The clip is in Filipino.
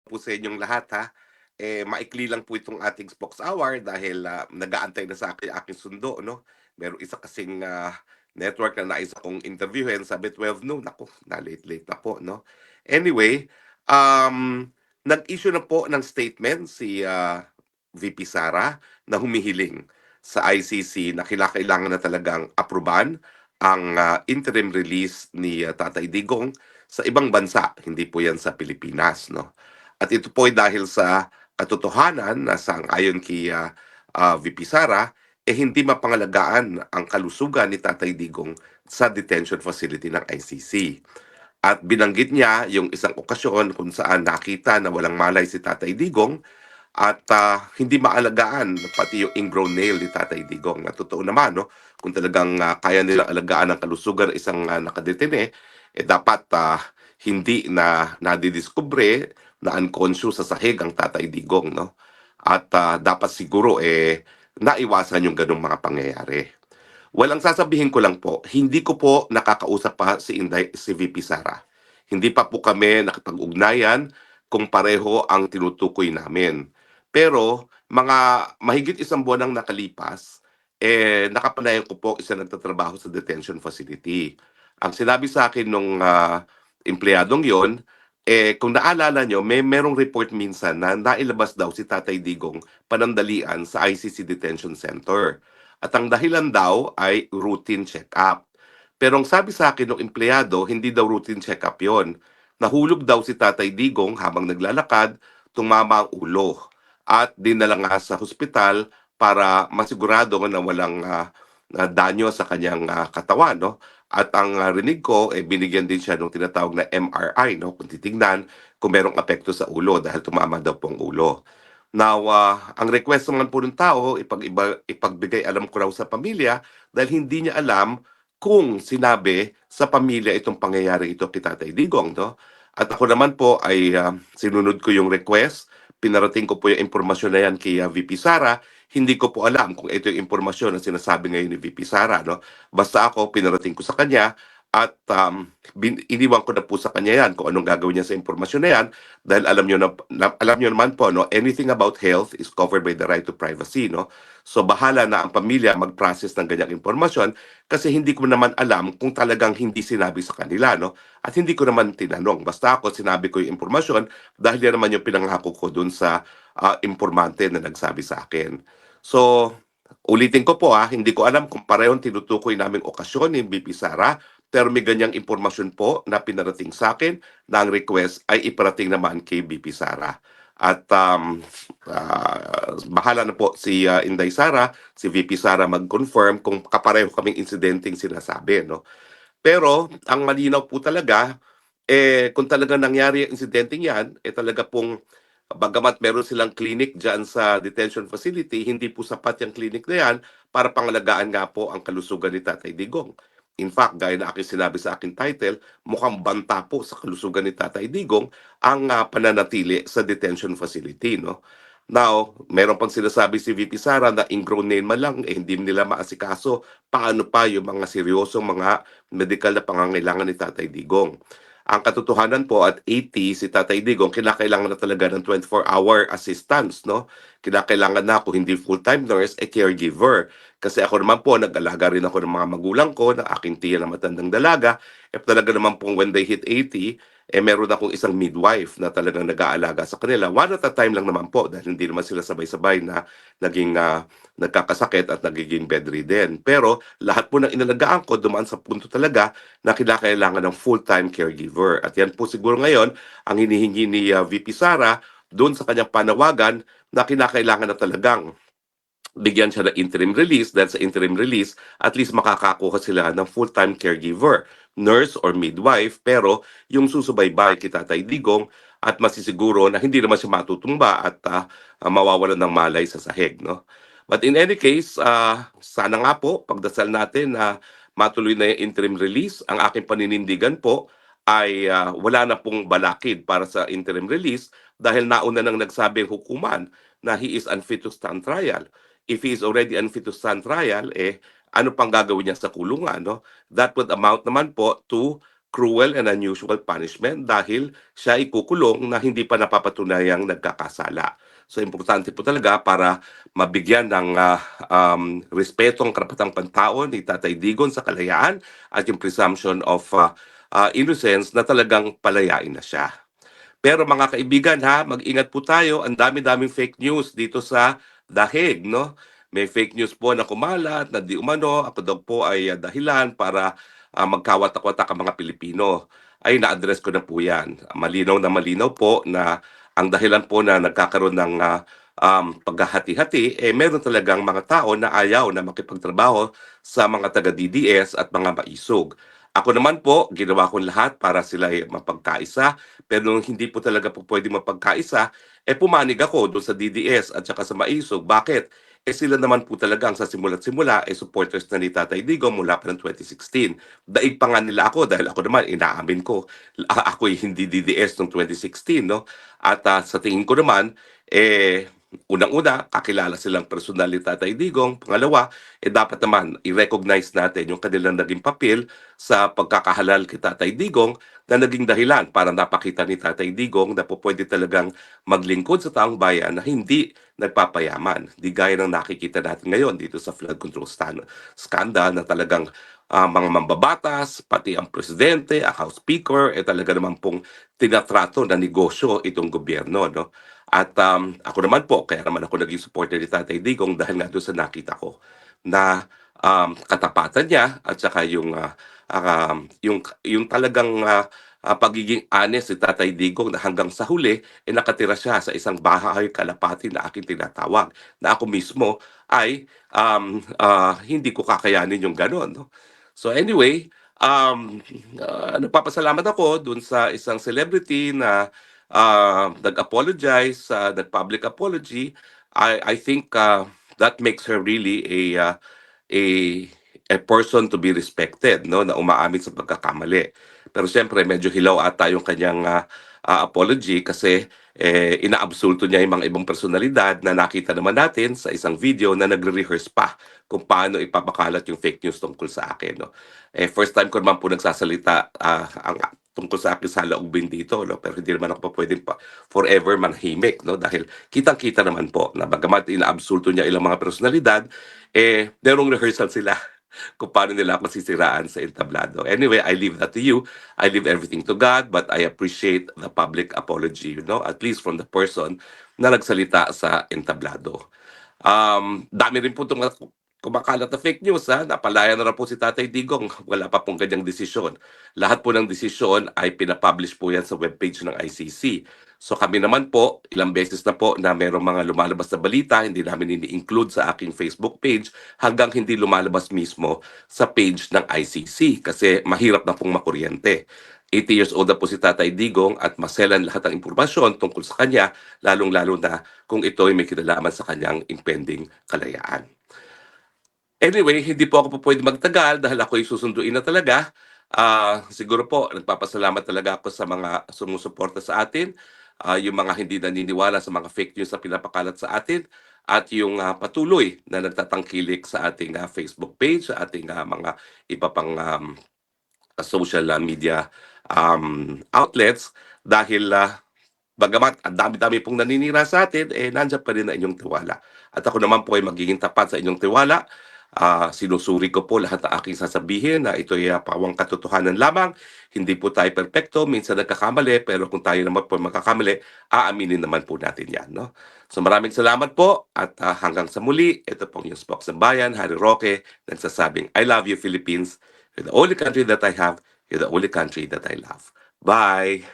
po sa inyong lahat ha. Maikli lang po itong ating spokes hour dahil nag-aantay na sa akin aking sundo, no? Meron isa kasing network na nais akong interviewin. Sabi 12 noon. Ako, na-late-late na po, no? Anyway, um, nag-issue na po ng statement si VP Sara na humihiling sa ICC na kinakailangan na talagang apruban ang interim release ni Tatay Digong sa ibang bansa, hindi po yan sa Pilipinas, no? At ito po ay dahil sa katotohanan na sang-ayon kay VP Sara, hindi mapangalagaan ang kalusugan ni Tatay Digong sa detention facility ng ICC. At binanggit niya yung isang okasyon kung saan nakita na walang malay si Tatay Digong at hindi maalagaan pati yung ingrown nail ni Tatay Digong. Na totoo naman, no? Kung talagang kaya nilang alagaan ang kalusugan ng isang nakadetene, dapat hindi na nadidiskubre na unconscious sa sahig ang Tatay Digong, no? At dapat siguro naiwasan yung ganong mga pangyayari. Walang sasabihin ko lang po, hindi ko po nakakausap pa si VP Sara. Hindi pa po kami nakipag-ugnayan kung pareho ang tinutukoy namin. Pero mga mahigit isang buwan ang nakalipas, nakapanayan ko po isa nagtatrabaho sa detention facility. Ang sinabi sa akin nung empleyadong yon, kung naalala nyo, merong report minsan na nailabas daw si Tatay Digong panandalian sa ICC Detention Center. At ang dahilan daw ay routine check-up. Pero ang sabi sa akin ng empleyado, hindi daw routine check-up yon. Nahulog daw si Tatay Digong habang naglalakad, tumama ang ulo. At dinala nga sa hospital para masigurado na walang na danyo sa kanyang katawan, no? At ang rinig ko, binigyan din siya ng tinatawag na MRI, no? Kung titingnan kung merong apekto sa ulo dahil tumama daw po ang ulo. Now, ang request naman po ng tao, ipagbigay alam ko raw sa pamilya dahil hindi niya alam kung sinabi sa pamilya itong pangyayari ito kay Tatay Digong, no? At ako naman po ay sinunod ko yung request, pinarating ko po yung impormasyon na yan kay VP Sara. Hindi ko po alam kung ito yung impormasyon na sinasabi ngayon ni VP Sara, no? Basta ako, pinarating ko sa kanya at iniwan ko na po sa kanya yan kung anong gagawin niya sa impormasyon na yan dahil alam niyo naman po, no, anything about health is covered by the right to privacy, no? So bahala na ang pamilya mag-process ng ganyang impormasyon kasi hindi ko naman alam kung talagang hindi sinabi sa kanila, no? At hindi ko naman tinanong. Basta ako sinabi ko yung impormasyon dahil yan naman yung pinangako ko dun sa informante na nagsabi sa akin. So, ulitin ko po hindi ko alam kung parehong tinutukoy naming okasyon ni BP Sara, pero may ganyang impormasyon po na pinarating sa akin na ang request ay iparating naman kay BP Sara. At bahala na po si Inday Sara, si VP Sara mag-confirm kung kapareho kaming insidenteng sinasabi, no? Pero ang malinaw po talaga, kung talaga nangyari ang insidenteng yan, talaga pong bagamat meron silang clinic dyan sa detention facility, hindi po sapat yung clinic na yan para pangalagaan nga po ang kalusugan ni Tatay Digong. In fact, gaya na aking sinabi sa aking title, mukhang banta po sa kalusugan ni Tatay Digong ang pananatili sa detention facility, no? Now, meron pang sinasabi si VP Sara na ingrown nail man lang, hindi nila maasikaso. Paano pa yung mga seryosong mga medical na pangangailangan ni Tatay Digong? Ang katotohanan po at 80 si Tatay Digong, kinakailangan na talaga ng 24-hour assistance, no? Kinakailangan na kung hindi full-time nurse, caregiver. Kasi ako naman po, nag-alaga rin ako ng mga magulang ko, ng aking tiya na matandang dalaga. Talaga naman po when they hit 80, meron akong isang midwife na talagang nag-aalaga sa kanila. One at a time lang naman po dahil hindi naman sila sabay-sabay na naging nagkakasakit at nagiging bedridden. Pero lahat po ng inalagaan ko dumaan sa punto talaga na kinakailangan ng full-time caregiver. At yan po siguro ngayon ang hinihingi ni VP Sara doon sa kanyang panawagan na kinakailangan na talagang bigyan siya ng interim release dahil sa interim release at least makakakuha sila ng full-time caregiver, nurse or midwife, pero yung susubaybay kay Tatay Digong at masisiguro na hindi naman siya matutumba at mawawalan ng malay sa sahig, no? But in any case, sana nga po pagdasal natin na matuloy na yung interim release. Ang aking paninindigan po ay wala na pong balakid para sa interim release dahil nauna nang nagsabi ang hukuman na he is unfit to stand trial. If he is already unfit to stand trial, ano pang gagawin niya sa kulungan, no? That would amount naman po to cruel and unusual punishment dahil siya ay kukulong na hindi pa napapatunayang nagkakasala. So importante po talaga para mabigyan ng respeto ang karapatang pantao ni Tatay Digong sa kalayaan at yung presumption of innocence na talagang palayain na siya. Pero mga kaibigan ha, mag-ingat po tayo. Ang dami-daming fake news dito sa Dahig, no? May fake news po na kumalat na di umano, ako daw po ay dahilan para magkawatak-watak ang mga Pilipino. Ay na-address ko na po yan. Malinaw na malinaw po na ang dahilan po na nagkakaroon ng paghahati-hati, meron talagang mga tao na ayaw na makipagtrabaho sa mga taga-DDS at mga maisog. Ako naman po, ginawa ko lahat para sila ay mapagkaisa, pero nung hindi po talaga po pwede mapagkaisa, pumanig ako doon sa DDS at saka sa Maisog. Bakit? Sila naman po talaga ang sa simula't simula supporters na ni Tatay Digong mula pa ng 2016. Daig pa nga nila ako dahil ako naman inaamin ko, ako'y hindi DDS noong 2016, no? At sa tingin ko naman, unang-una, kakilala silang personal ni Tatay Digong. Pangalawa, dapat naman i-recognize natin yung kanilang naging papel sa pagkakahalal kay Tatay Digong na naging dahilan para napakita ni Tatay Digong na po pwede talagang maglingkod sa taong bayan na hindi nagpapayaman. Di gaya ng nakikita natin ngayon dito sa flood control scandal na talagang mga mambabatas, pati ang presidente, ang House Speaker, talaga naman pong tinatrato na negosyo itong gobyerno. No? At ako naman po, kaya naman ako naging supporter ni Tatay Digong dahil nga doon sa nakita ko na katapatan niya at saka yung talagang pagiging honest ni Tatay Digong na hanggang sa huli nakatira siya sa isang bahay kalapati na aking tinatawag na ako mismo ay hindi ko kakayanin yung gano'n. No? So anyway, nagpapasalamat ako dun sa isang celebrity na nag-apologize, nag-public apology. I think that makes her really a a person to be respected, no, na umaamin sa pagkakamali. Pero siyempre medyo hilaw ata yung kanyang apology kasi inaabsulto niya yung mga ibang personalidad na nakita naman natin sa isang video na nagre-rehearse pa kung paano ipapakalat yung fake news tungkol sa akin, no. First time ko naman po nagsasalita ang tungkol sa akin sa laubin dito, no, pero hindi naman ako pa pwedeng forever manhimik, no, dahil kitang-kita naman po na bagamat inaabsulto niya ilang mga personalidad, merong rehearsal sila kung paano nila ako sisiraan sa entablado. Anyway, I leave that to you. I leave everything to God, but I appreciate the public apology, at least from the person na nagsalita sa entablado. Dami rin po itong kumakalat na fake news, ha? Napalaya na po si Tatay Digong. Wala pa pong kanyang desisyon. Lahat po ng desisyon ay pinapublish po yan sa webpage ng ICC. So kami naman po, ilang beses na po na merong mga lumalabas na balita, hindi namin ini-include sa aking Facebook page hanggang hindi lumalabas mismo sa page ng ICC kasi mahirap na pong makuryente. 80 years old na po si Tatay Digong at maselan lahat ng impormasyon tungkol sa kanya, lalong-lalo na kung ito ay may kinalaman sa kanyang impending kalayaan. Anyway, hindi po ako po pwede magtagal dahil ako ay susunduin na talaga. Siguro po, nagpapasalamat talaga ako sa mga sumusuporta sa atin, yung mga hindi naniniwala sa mga fake news na pinapakalat sa atin, at yung patuloy na nagtatangkilik sa ating Facebook page, sa ating mga iba pang social media outlets dahil bagamat ang dami-dami pong naninira sa atin, nandiyan pa rin ang inyong tiwala. At ako naman po ay magiging tapat sa inyong tiwala. Sinusuri ko po lahat ng aking sasabihin na ito ay pawang katotohanan lamang. Hindi po tayo perpekto, minsan nagkakamali, pero kung tayo naman po magkakamali, aaminin naman po natin yan. No? So maraming salamat po at hanggang sa muli, ito pong yung Spokes ng Bayan, Harry Roque, nagsasabing, I love you Philippines. You're the only country that I have. You're the only country that I love. Bye!